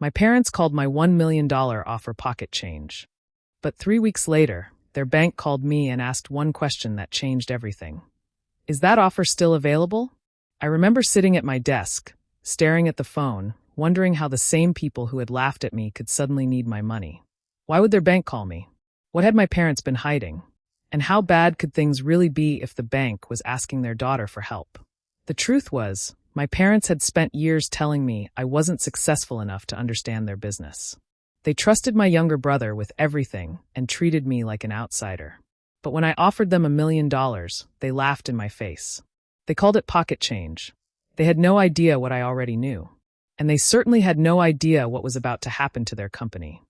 My parents called my $1 million offer pocket change. But 3 weeks later, their bank called me and asked one question that changed everything. Is that offer still available? I remember sitting at my desk, staring at the phone, wondering how the same people who had laughed at me could suddenly need my money. Why would their bank call me? What had my parents been hiding? And how bad could things really be if the bank was asking their daughter for help? The truth was, my parents had spent years telling me I wasn't successful enough to understand their business. They trusted my younger brother with everything and treated me like an outsider. But when I offered them $1 million, they laughed in my face. They called it pocket change. They had no idea what I already knew. And they certainly had no idea what was about to happen to their company.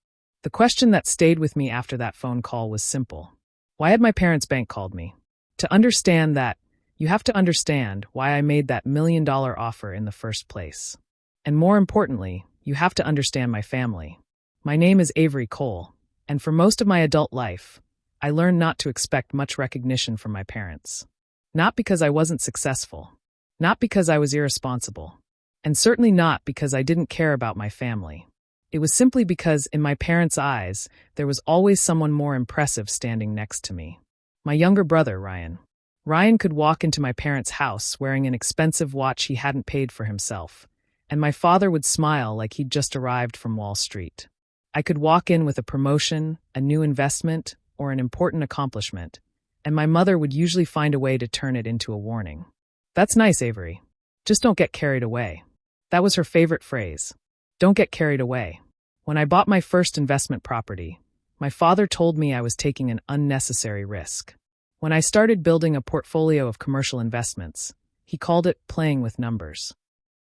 The question that stayed with me after that phone call was simple. Why had my parents' bank called me? To understand that, you have to understand why I made that $1 million offer in the first place. And more importantly, you have to understand my family. My name is Avery Cole, and for most of my adult life, I learned not to expect much recognition from my parents. Not because I wasn't successful, not because I was irresponsible, and certainly not because I didn't care about my family. It was simply because, in my parents' eyes, there was always someone more impressive standing next to me. My younger brother, Ryan. Ryan could walk into my parents' house wearing an expensive watch he hadn't paid for himself, and my father would smile like he'd just arrived from Wall Street. I could walk in with a promotion, a new investment, or an important accomplishment, and my mother would usually find a way to turn it into a warning. That's nice, Avery. Just don't get carried away. That was her favorite phrase. Don't get carried away. When I bought my first investment property, my father told me I was taking an unnecessary risk. When I started building a portfolio of commercial investments, he called it playing with numbers.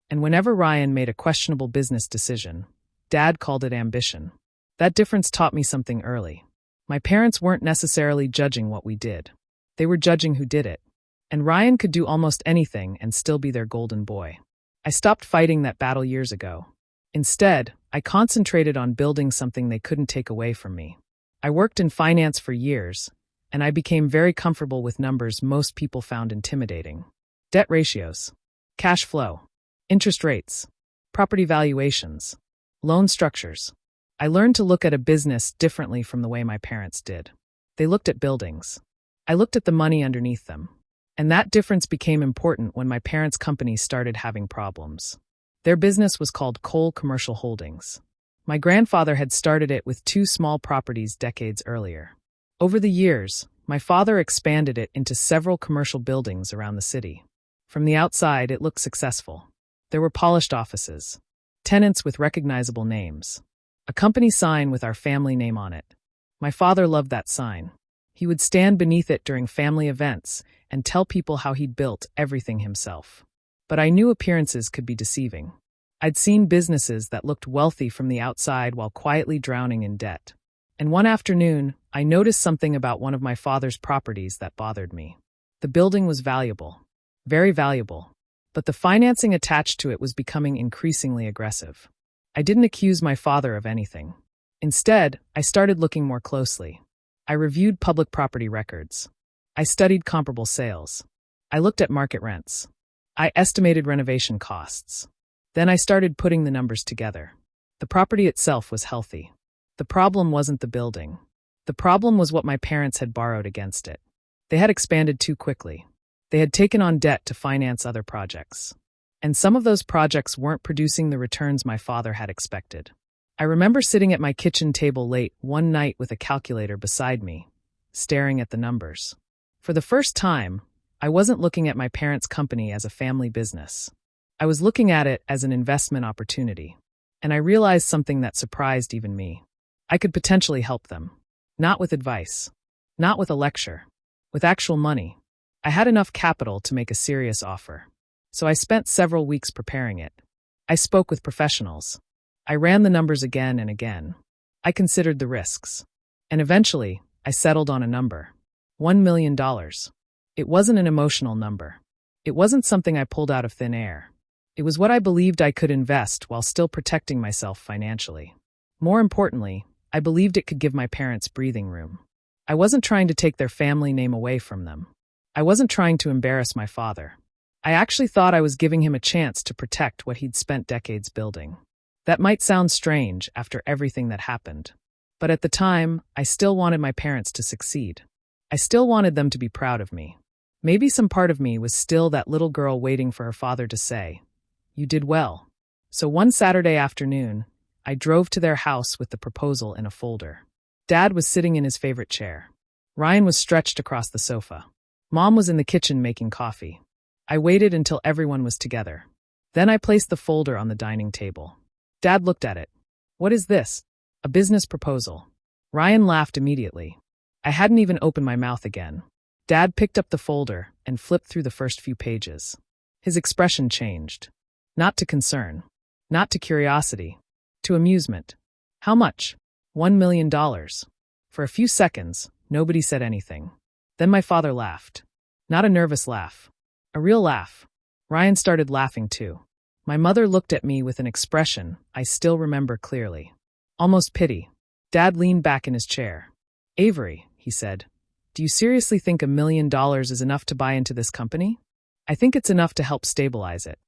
And whenever Ryan made a questionable business decision, Dad called it ambition. That difference taught me something early. My parents weren't necessarily judging what we did. They were judging who did it. And Ryan could do almost anything and still be their golden boy. I stopped fighting that battle years ago. Instead, I concentrated on building something they couldn't take away from me. I worked in finance for years, and I became very comfortable with numbers most people found intimidating. Debt ratios, cash flow, interest rates, property valuations, loan structures. I learned to look at a business differently from the way my parents did. They looked at buildings. I looked at the money underneath them. And that difference became important when my parents' company started having problems. Their business was called Cole Commercial Holdings. My grandfather had started it with 2 small properties decades earlier. Over the years, my father expanded it into several commercial buildings around the city. From the outside, it looked successful. There were polished offices, tenants with recognizable names, a company sign with our family name on it. My father loved that sign. He would stand beneath it during family events and tell people how he'd built everything himself. But I knew appearances could be deceiving. I'd seen businesses that looked wealthy from the outside while quietly drowning in debt. And one afternoon, I noticed something about one of my father's properties that bothered me. The building was valuable, very valuable, but the financing attached to it was becoming increasingly aggressive. I didn't accuse my father of anything. Instead, I started looking more closely. I reviewed public property records. I studied comparable sales. I looked at market rents. I estimated renovation costs. Then I started putting the numbers together. The property itself was healthy. The problem wasn't the building. The problem was what my parents had borrowed against it. They had expanded too quickly. They had taken on debt to finance other projects. And some of those projects weren't producing the returns my father had expected. I remember sitting at my kitchen table late one night with a calculator beside me, staring at the numbers. For the first time, I wasn't looking at my parents' company as a family business. I was looking at it as an investment opportunity. And I realized something that surprised even me. I could potentially help them. Not with advice. Not with a lecture. With actual money. I had enough capital to make a serious offer. So I spent several weeks preparing it. I spoke with professionals. I ran the numbers again and again. I considered the risks. And eventually, I settled on a number. $1 million. It wasn't an emotional number. It wasn't something I pulled out of thin air. It was what I believed I could invest while still protecting myself financially. More importantly, I believed it could give my parents breathing room. I wasn't trying to take their family name away from them. I wasn't trying to embarrass my father. I actually thought I was giving him a chance to protect what he'd spent decades building. That might sound strange after everything that happened. But at the time, I still wanted my parents to succeed. I still wanted them to be proud of me. Maybe some part of me was still that little girl waiting for her father to say, "You did well." So one Saturday afternoon, I drove to their house with the proposal in a folder. Dad was sitting in his favorite chair. Ryan was stretched across the sofa. Mom was in the kitchen making coffee. I waited until everyone was together. Then I placed the folder on the dining table. Dad looked at it. "What is this?" "A business proposal." Ryan laughed immediately. I hadn't even opened my mouth again. Dad picked up the folder and flipped through the first few pages. His expression changed. Not to concern. Not to curiosity. To amusement. "How much?" $1 million. For a few seconds, nobody said anything. Then my father laughed. Not a nervous laugh. A real laugh. Ryan started laughing too. My mother looked at me with an expression I still remember clearly. Almost pity. Dad leaned back in his chair. "Avery," he said, "do you seriously think $1 million is enough to buy into this company?" "I think it's enough to help stabilize it."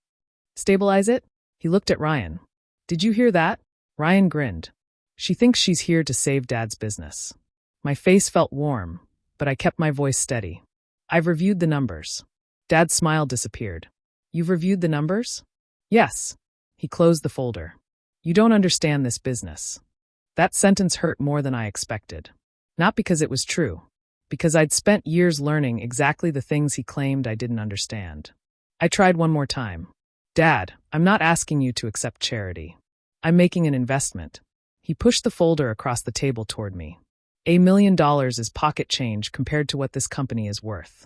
"Stabilize it?" He looked at Ryan. "Did you hear that?" Ryan grinned. "She thinks she's here to save Dad's business." My face felt warm, but I kept my voice steady. "I've reviewed the numbers." Dad's smile disappeared. "You've reviewed the numbers?" "Yes." He closed the folder. "You don't understand this business." That sentence hurt more than I expected. Not because it was true, because I'd spent years learning exactly the things he claimed I didn't understand. I tried one more time. "Dad, I'm not asking you to accept charity. I'm making an investment." He pushed the folder across the table toward me. $1 million is pocket change compared to what this company is worth.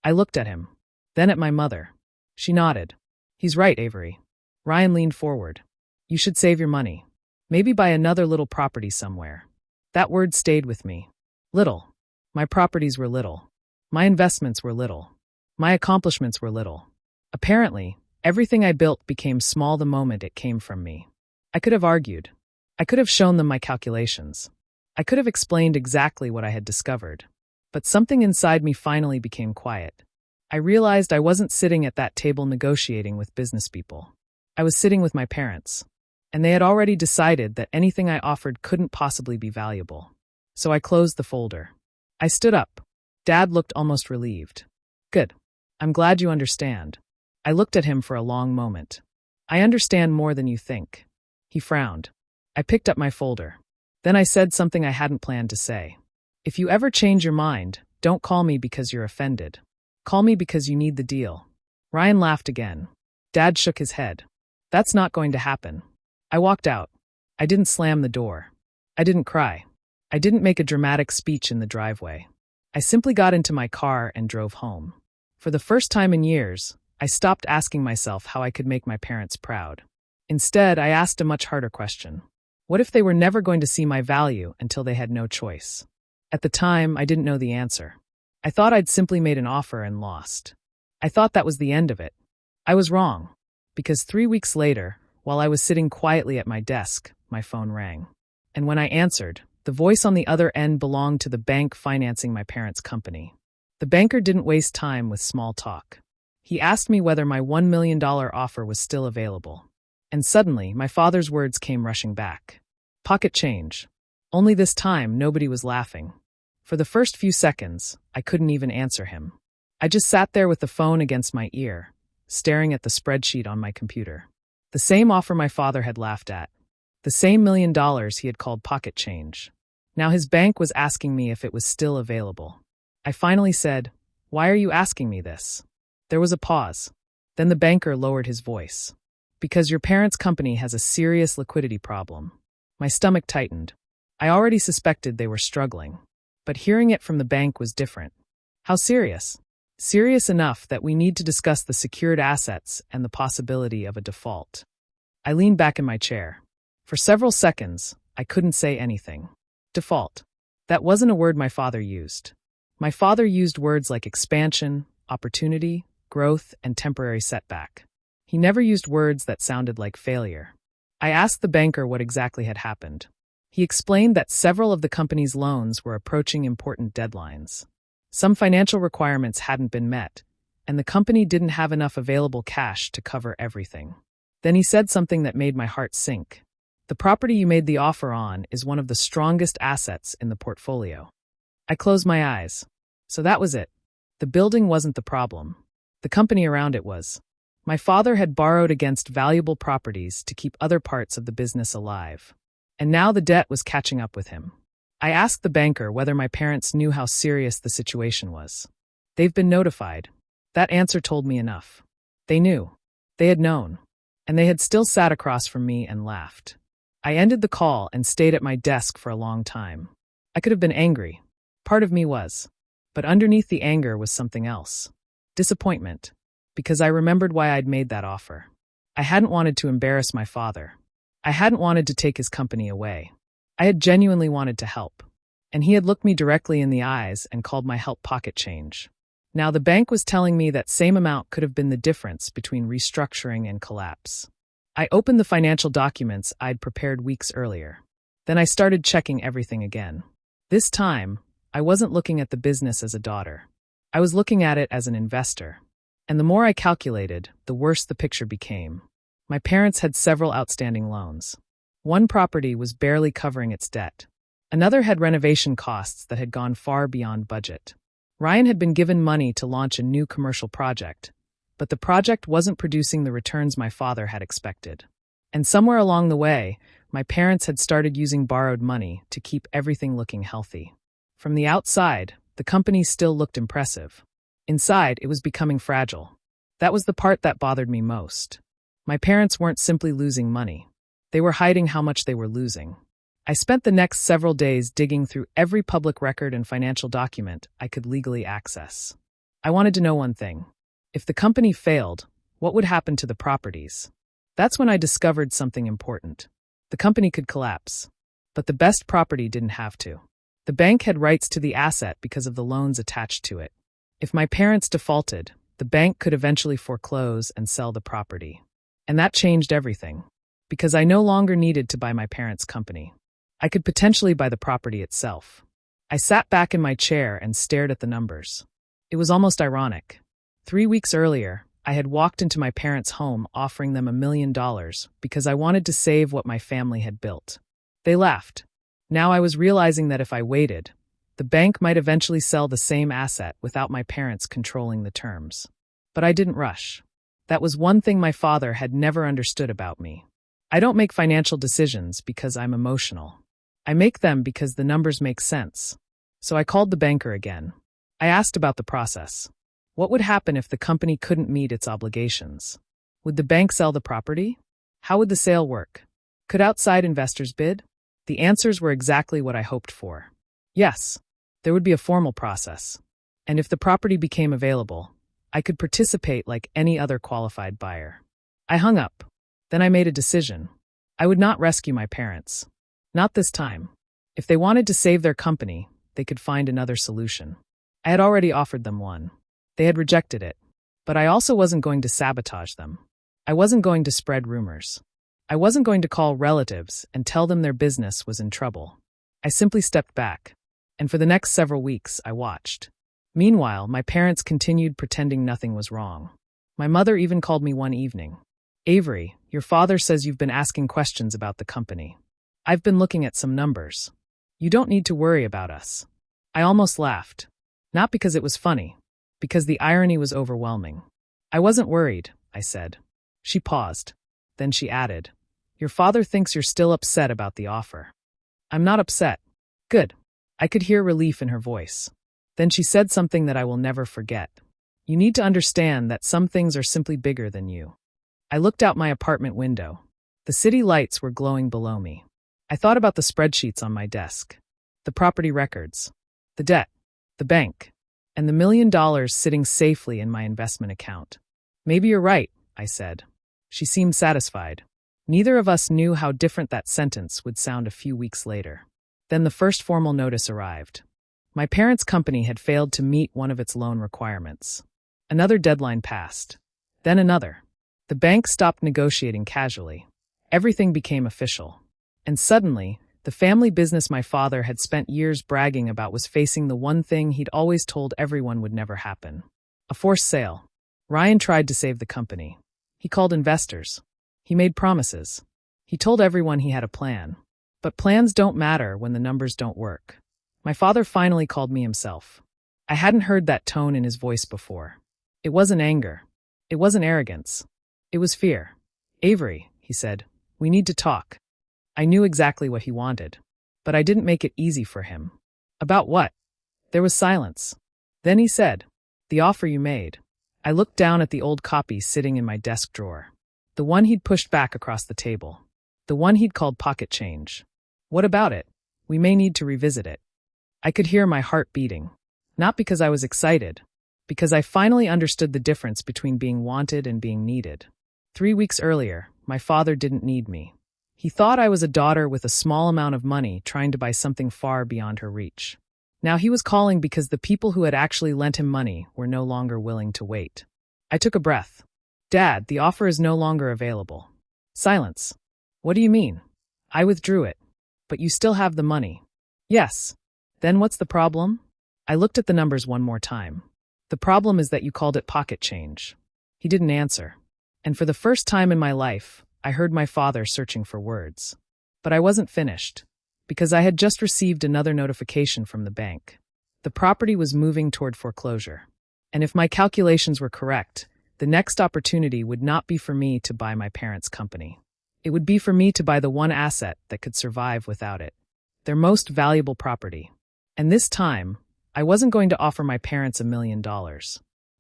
I looked at him, then at my mother. She nodded. "He's right, Avery." Ryan leaned forward. "You should save your money. Maybe buy another little property somewhere." That word stayed with me. Little. My properties were little. My investments were little. My accomplishments were little. Apparently, everything I built became small the moment it came from me. I could have argued. I could have shown them my calculations. I could have explained exactly what I had discovered. But something inside me finally became quiet. I realized I wasn't sitting at that table negotiating with business people. I was sitting with my parents. And they had already decided that anything I offered couldn't possibly be valuable. So I closed the folder. I stood up. Dad looked almost relieved. "Good. I'm glad you understand." I looked at him for a long moment. "I understand more than you think." He frowned. I picked up my folder. Then I said something I hadn't planned to say. "If you ever change your mind, don't call me because you're offended. Call me because you need the deal." Ryan laughed again. Dad shook his head. "That's not going to happen." I walked out. I didn't slam the door. I didn't cry. I didn't make a dramatic speech in the driveway. I simply got into my car and drove home. For the first time in years, I stopped asking myself how I could make my parents proud. Instead, I asked a much harder question. What if they were never going to see my value until they had no choice? At the time, I didn't know the answer. I thought I'd simply made an offer and lost. I thought that was the end of it. I was wrong. Because 3 weeks later, while I was sitting quietly at my desk, my phone rang. And when I answered, the voice on the other end belonged to the bank financing my parents' company. The banker didn't waste time with small talk. He asked me whether my $1 million offer was still available. And suddenly, my father's words came rushing back. Pocket change. Only this time, nobody was laughing. For the first few seconds, I couldn't even answer him. I just sat there with the phone against my ear, staring at the spreadsheet on my computer. The same offer my father had laughed at. The same $1 million he had called pocket change. Now his bank was asking me if it was still available. I finally said, "Why are you asking me this?" There was a pause. Then the banker lowered his voice. "Because your parents' company has a serious liquidity problem." My stomach tightened. I already suspected they were struggling. But hearing it from the bank was different. How serious? Serious enough that we need to discuss the secured assets and the possibility of a default. I leaned back in my chair. For several seconds, I couldn't say anything. Default. That wasn't a word my father used. My father used words like expansion, opportunity, growth, and temporary setback. He never used words that sounded like failure. I asked the banker what exactly had happened. He explained that several of the company's loans were approaching important deadlines. Some financial requirements hadn't been met, and the company didn't have enough available cash to cover everything. Then he said something that made my heart sink. The property you made the offer on is one of the strongest assets in the portfolio. I closed my eyes. So that was it. The building wasn't the problem. The company around it was. My father had borrowed against valuable properties to keep other parts of the business alive. And now the debt was catching up with him. I asked the banker whether my parents knew how serious the situation was. They've been notified. That answer told me enough. They knew. They had known. And they had still sat across from me and laughed. I ended the call and stayed at my desk for a long time. I could have been angry. Part of me was. But underneath the anger was something else. Disappointment. Because I remembered why I'd made that offer. I hadn't wanted to embarrass my father. I hadn't wanted to take his company away. I had genuinely wanted to help. And he had looked me directly in the eyes and called my help pocket change. Now the bank was telling me that same amount could have been the difference between restructuring and collapse. I opened the financial documents I'd prepared weeks earlier. Then I started checking everything again. This time, I wasn't looking at the business as a daughter. I was looking at it as an investor. And the more I calculated, the worse the picture became. My parents had several outstanding loans. One property was barely covering its debt. Another had renovation costs that had gone far beyond budget. Ryan had been given money to launch a new commercial project, but the project wasn't producing the returns my father had expected. And somewhere along the way, my parents had started using borrowed money to keep everything looking healthy. From the outside, the company still looked impressive. Inside, it was becoming fragile. That was the part that bothered me most. My parents weren't simply losing money. They were hiding how much they were losing. I spent the next several days digging through every public record and financial document I could legally access. I wanted to know one thing. If the company failed, what would happen to the properties? That's when I discovered something important. The company could collapse, but the best property didn't have to. The bank had rights to the asset because of the loans attached to it. If my parents defaulted, the bank could eventually foreclose and sell the property. And that changed everything, because I no longer needed to buy my parents' company. I could potentially buy the property itself. I sat back in my chair and stared at the numbers. It was almost ironic. 3 weeks earlier, I had walked into my parents' home offering them $1 million because I wanted to save what my family had built. They laughed. Now I was realizing that if I waited, the bank might eventually sell the same asset without my parents controlling the terms. But I didn't rush. That was one thing my father had never understood about me. I don't make financial decisions because I'm emotional. I make them because the numbers make sense. So I called the banker again. I asked about the process. What would happen if the company couldn't meet its obligations? Would the bank sell the property? How would the sale work? Could outside investors bid? The answers were exactly what I hoped for. Yes, there would be a formal process. And if the property became available, I could participate like any other qualified buyer. I hung up. Then I made a decision. I would not rescue my parents. Not this time. If they wanted to save their company, they could find another solution. I had already offered them one. They had rejected it. But I also wasn't going to sabotage them. I wasn't going to spread rumors. I wasn't going to call relatives and tell them their business was in trouble. I simply stepped back. And for the next several weeks, I watched. Meanwhile, my parents continued pretending nothing was wrong. My mother even called me one evening. Avery, your father says you've been asking questions about the company. I've been looking at some numbers. You don't need to worry about us. I almost laughed. Not because it was funny, because the irony was overwhelming. I wasn't worried, I said. She paused. Then she added, your father thinks you're still upset about the offer. I'm not upset. Good. I could hear relief in her voice. Then she said something that I will never forget. You need to understand that some things are simply bigger than you. I looked out my apartment window. The city lights were glowing below me. I thought about the spreadsheets on my desk, the property records, the debt, the bank, and the $1 million sitting safely in my investment account. Maybe you're right, I said. She seemed satisfied. Neither of us knew how different that sentence would sound a few weeks later. Then the first formal notice arrived. My parents' company had failed to meet one of its loan requirements. Another deadline passed. Then another. The bank stopped negotiating casually. Everything became official. And suddenly, the family business my father had spent years bragging about was facing the one thing he'd always told everyone would never happen. A forced sale. Ryan tried to save the company. He called investors. He made promises. He told everyone he had a plan. But plans don't matter when the numbers don't work. My father finally called me himself. I hadn't heard that tone in his voice before. It wasn't anger. It wasn't arrogance. It was fear. "Avery," he said, "we need to talk." I knew exactly what he wanted, but I didn't make it easy for him. "About what?" There was silence. Then he said, "The offer you made." I looked down at the old copy sitting in my desk drawer. The one he'd pushed back across the table. The one he'd called pocket change. "What about it? We may need to revisit it." I could hear my heart beating. Not because I was excited, because I finally understood the difference between being wanted and being needed. 3 weeks earlier, my father didn't need me. He thought I was a daughter with a small amount of money trying to buy something far beyond her reach. Now he was calling because the people who had actually lent him money were no longer willing to wait. I took a breath. "Dad, the offer is no longer available." Silence. "What do you mean?" I withdrew it. "But you still have the money." "Yes." "Then what's the problem?" I looked at the numbers one more time. "The problem is that you called it pocket change." He didn't answer. And for the first time in my life, I heard my father searching for words. But I wasn't finished, because I had just received another notification from the bank. The property was moving toward foreclosure. And if my calculations were correct, the next opportunity would not be for me to buy my parents' company. It would be for me to buy the one asset that could survive without it, their most valuable property. And this time, I wasn't going to offer my parents $1 million.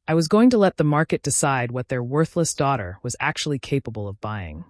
I was going to let the market decide what their worthless daughter was actually capable of buying.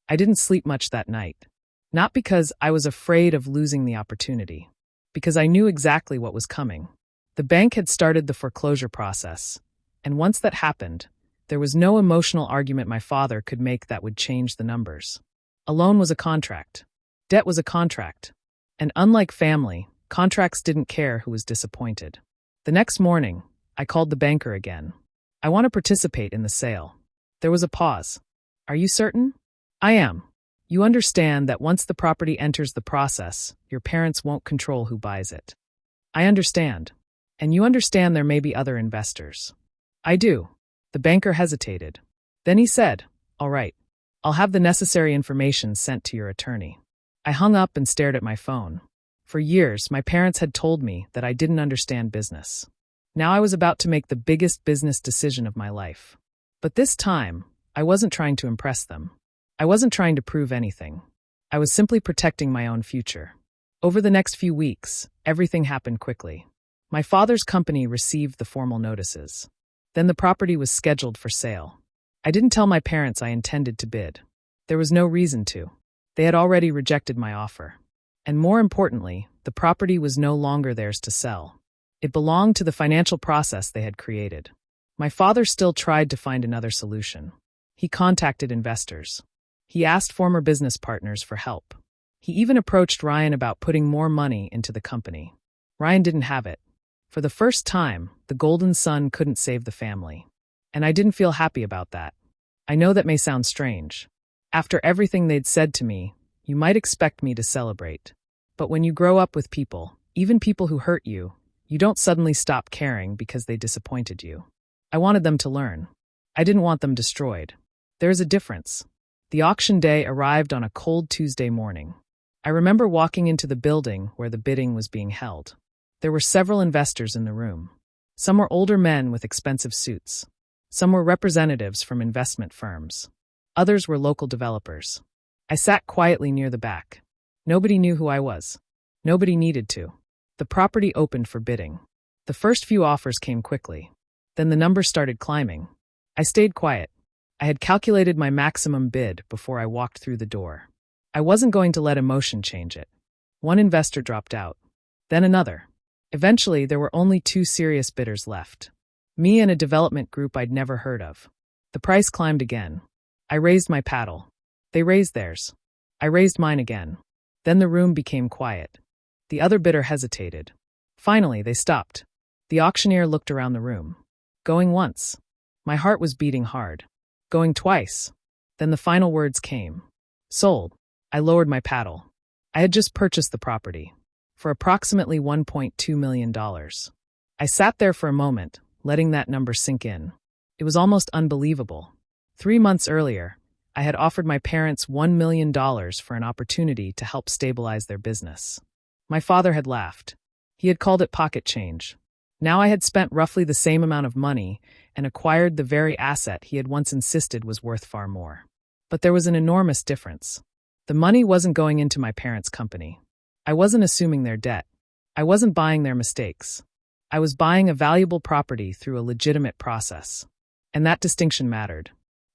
I didn't sleep much that night. Not because I was afraid of losing the opportunity, because I knew exactly what was coming. The bank had started the foreclosure process, and once that happened, there was no emotional argument my father could make that would change the numbers. A loan was a contract. Debt was a contract. And unlike family, contracts didn't care who was disappointed. The next morning, I called the banker again. "I want to participate in the sale." There was a pause. "Are you certain?" "I am. You understand that once the property enters the process, your parents won't control who buys it." "I understand. And you understand there may be other investors." "I do." The banker hesitated. Then he said, "All right. I'll have the necessary information sent to your attorney." I hung up and stared at my phone. For years, my parents had told me that I didn't understand business. Now I was about to make the biggest business decision of my life. But this time, I wasn't trying to impress them. I wasn't trying to prove anything. I was simply protecting my own future. Over the next few weeks, everything happened quickly. My father's company received the formal notices. Then the property was scheduled for sale. I didn't tell my parents I intended to bid. There was no reason to. They had already rejected my offer. And more importantly, the property was no longer theirs to sell. It belonged to the financial process they had created. My father still tried to find another solution. He contacted investors. He asked former business partners for help. He even approached Ryan about putting more money into the company. Ryan didn't have it. For the first time, the golden son couldn't save the family. And I didn't feel happy about that. I know that may sound strange. After everything they'd said to me, you might expect me to celebrate. But when you grow up with people, even people who hurt you, you don't suddenly stop caring because they disappointed you. I wanted them to learn. I didn't want them destroyed. There is a difference. The auction day arrived on a cold Tuesday morning. I remember walking into the building where the bidding was being held. There were several investors in the room. Some were older men with expensive suits. Some were representatives from investment firms. Others were local developers. I sat quietly near the back. Nobody knew who I was. Nobody needed to. The property opened for bidding. The first few offers came quickly. Then the numbers started climbing. I stayed quiet. I had calculated my maximum bid before I walked through the door. I wasn't going to let emotion change it. One investor dropped out. Then another. Eventually, there were only 2 serious bidders left. Me and a development group I'd never heard of. The price climbed again. I raised my paddle. They raised theirs. I raised mine again. Then the room became quiet. The other bidder hesitated. Finally, they stopped. The auctioneer looked around the room. Going once. My heart was beating hard. Going twice. Then the final words came. Sold. I lowered my paddle. I had just purchased the property. For approximately $1.2 million. I sat there for a moment, letting that number sink in. It was almost unbelievable. 3 months earlier, I had offered my parents $1 million for an opportunity to help stabilize their business. My father had laughed. He had called it pocket change. Now I had spent roughly the same amount of money and acquired the very asset he had once insisted was worth far more. But there was an enormous difference. The money wasn't going into my parents' company. I wasn't assuming their debt. I wasn't buying their mistakes. I was buying a valuable property through a legitimate process. And that distinction mattered.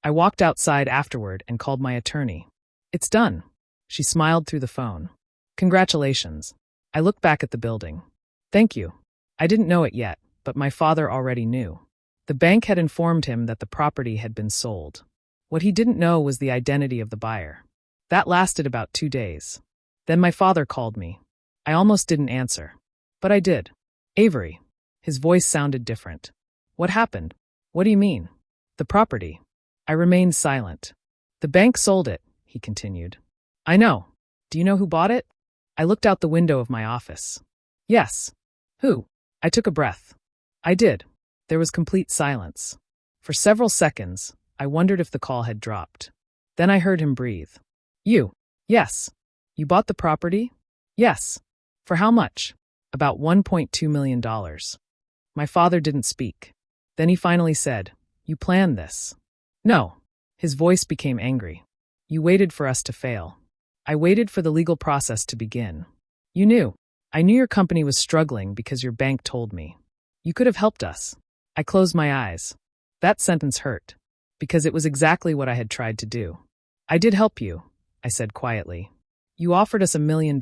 I walked outside afterward and called my attorney. "It's done." She smiled through the phone. "Congratulations." I looked back at the building. "Thank you." I didn't know it yet, but my father already knew. The bank had informed him that the property had been sold. What he didn't know was the identity of the buyer. That lasted about 2 days. Then my father called me. I almost didn't answer. But I did. "Avery." His voice sounded different. "What happened?" "What do you mean?" "The property." I remained silent. "The bank sold it," he continued. "I know. Do you know who bought it?" I looked out the window of my office. "Yes." "Who?" I took a breath. "I did." There was complete silence. For several seconds, I wondered if the call had dropped. Then I heard him breathe. "You?" "Yes." "You bought the property?" "Yes." "For how much?" "About $1.2 million. My father didn't speak. Then he finally said, "You planned this." "No." His voice became angry. "You waited for us to fail." "I waited for the legal process to begin." "You knew." "I knew your company was struggling because your bank told me. You could have helped us." I closed my eyes. That sentence hurt, because it was exactly what I had tried to do. "I did help you," I said quietly. "You offered us $1 million.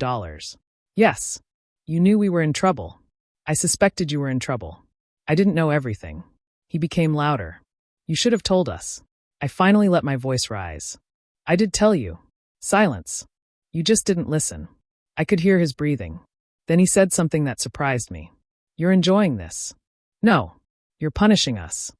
Yes. You knew we were in trouble. I suspected you were in trouble. I didn't know everything." He became louder. "You should have told us." I finally let my voice rise. "I did tell you." Silence. "You just didn't listen." I could hear his breathing. Then he said something that surprised me. "You're enjoying this." "No." "You're punishing us."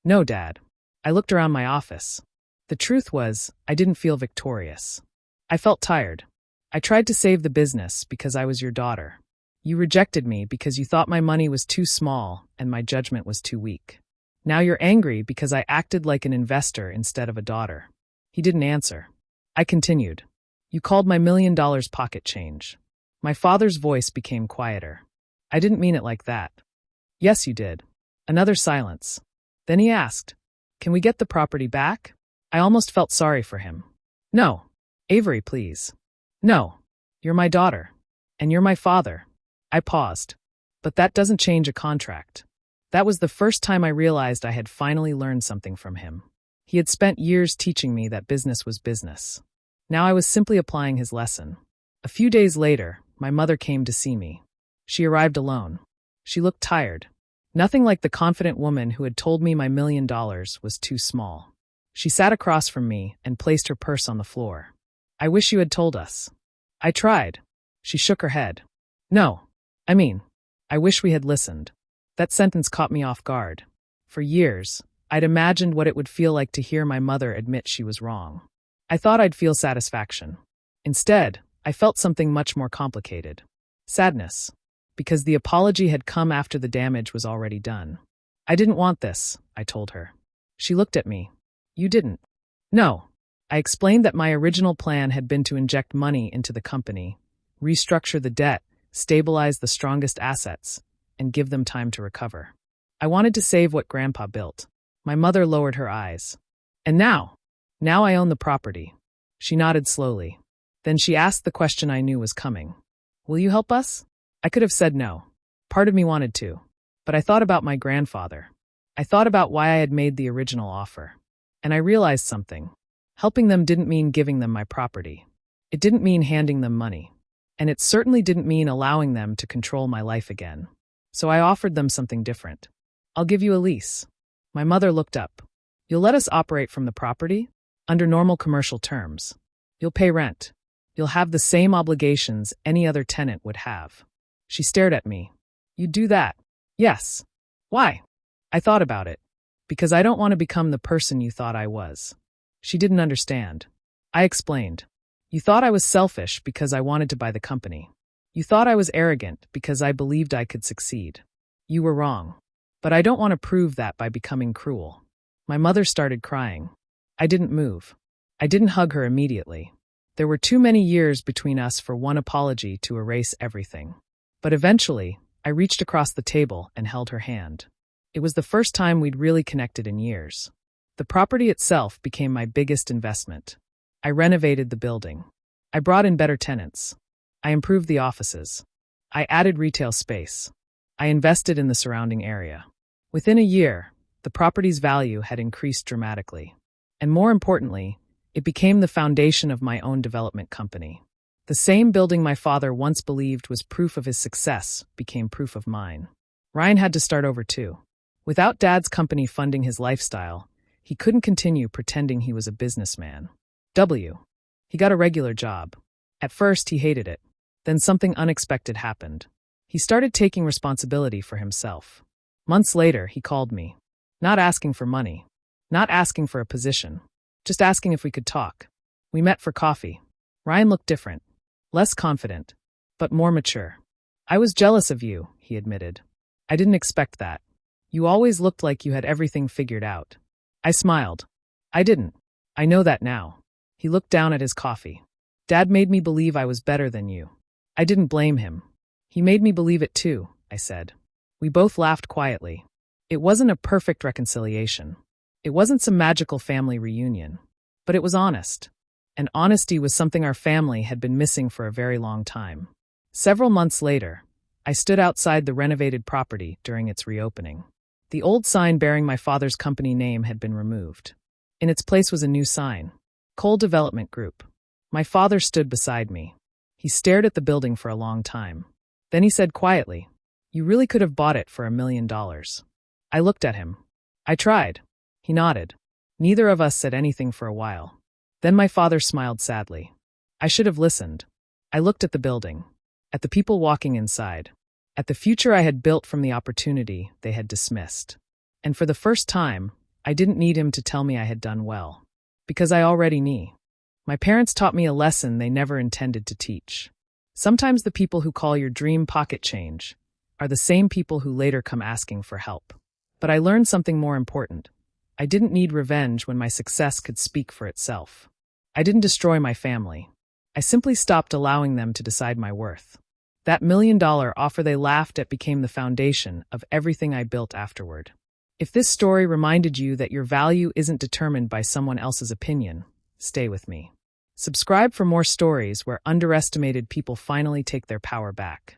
"No, Dad." I looked around my office. The truth was, I didn't feel victorious. I felt tired. "I tried to save the business because I was your daughter. You rejected me because you thought my money was too small and my judgment was too weak. Now you're angry because I acted like an investor instead of a daughter." He didn't answer. I continued. "You called my $1 million pocket change." My father's voice became quieter. "I didn't mean it like that." "Yes, you did." Another silence. Then he asked, "Can we get the property back?" I almost felt sorry for him. "No." "Avery, please." "No. You're my daughter. And you're my father." I paused. "But that doesn't change a contract." That was the first time I realized I had finally learned something from him. He had spent years teaching me that business was business. Now I was simply applying his lesson. A few days later, my mother came to see me. She arrived alone. She looked tired. Nothing like the confident woman who had told me my $1 million was too small. She sat across from me and placed her purse on the floor. "I wish you had told us." "I tried." She shook her head. "No. I wish we had listened." That sentence caught me off guard. For years, I'd imagined what it would feel like to hear my mother admit she was wrong. I thought I'd feel satisfaction. Instead, I felt something much more complicated. Sadness. Because the apology had come after the damage was already done. "I didn't want this," I told her. She looked at me. "You didn't?" "No." I explained that my original plan had been to inject money into the company, restructure the debt, stabilize the strongest assets, and give them time to recover. I wanted to save what Grandpa built. My mother lowered her eyes. "And now?" "Now I own the property." She nodded slowly. Then she asked the question I knew was coming. "Will you help us?" I could have said no. Part of me wanted to. But I thought about my grandfather. I thought about why I had made the original offer. And I realized something. Helping them didn't mean giving them my property. It didn't mean handing them money. And it certainly didn't mean allowing them to control my life again. So I offered them something different. "I'll give you a lease." My mother looked up. "You'll let us operate from the property? Under normal commercial terms. You'll pay rent. You'll have the same obligations any other tenant would have." She stared at me. "You'd do that?" "Yes." "Why?" I thought about it. "Because I don't want to become the person you thought I was." She didn't understand. I explained. "You thought I was selfish because I wanted to buy the company. You thought I was arrogant because I believed I could succeed. You were wrong. But I don't want to prove that by becoming cruel." My mother started crying. I didn't move. I didn't hug her immediately. There were too many years between us for one apology to erase everything. But eventually, I reached across the table and held her hand. It was the first time we'd really connected in years. The property itself became my biggest investment. I renovated the building. I brought in better tenants. I improved the offices. I added retail space. I invested in the surrounding area. Within a year, the property's value had increased dramatically. And more importantly, it became the foundation of my own development company. The same building my father once believed was proof of his success became proof of mine. Ryan had to start over too. Without Dad's company funding his lifestyle, he couldn't continue pretending he was a businessman. He got a regular job. At first, he hated it. Then something unexpected happened. He started taking responsibility for himself. Months later, he called me. Not asking for money. Not asking for a position. Just asking if we could talk. We met for coffee. Ryan looked different. Less confident. But more mature. I was jealous of you, he admitted. I didn't expect that. You always looked like you had everything figured out. I smiled. I didn't. I know that now. He looked down at his coffee. Dad made me believe I was better than you. I didn't blame him. He made me believe it too, I said. We both laughed quietly. It wasn't a perfect reconciliation. It wasn't some magical family reunion. But it was honest. And honesty was something our family had been missing for a very long time. Several months later, I stood outside the renovated property during its reopening. The old sign bearing my father's company name had been removed. In its place was a new sign. Cole Development Group. My father stood beside me. He stared at the building for a long time. Then he said quietly, "You really could have bought it for $1 million. I looked at him. I tried. He nodded. Neither of us said anything for a while. Then my father smiled sadly. I should have listened. I looked at the building, at the people walking inside, at the future I had built from the opportunity they had dismissed. And for the first time, I didn't need him to tell me I had done well. Because I already knew. My parents taught me a lesson they never intended to teach. Sometimes the people who call your dream pocket change are the same people who later come asking for help. But I learned something more important. I didn't need revenge when my success could speak for itself. I didn't destroy my family. I simply stopped allowing them to decide my worth. That $1 million offer they laughed at became the foundation of everything I built afterward. If this story reminded you that your value isn't determined by someone else's opinion, stay with me. Subscribe for more stories where underestimated people finally take their power back.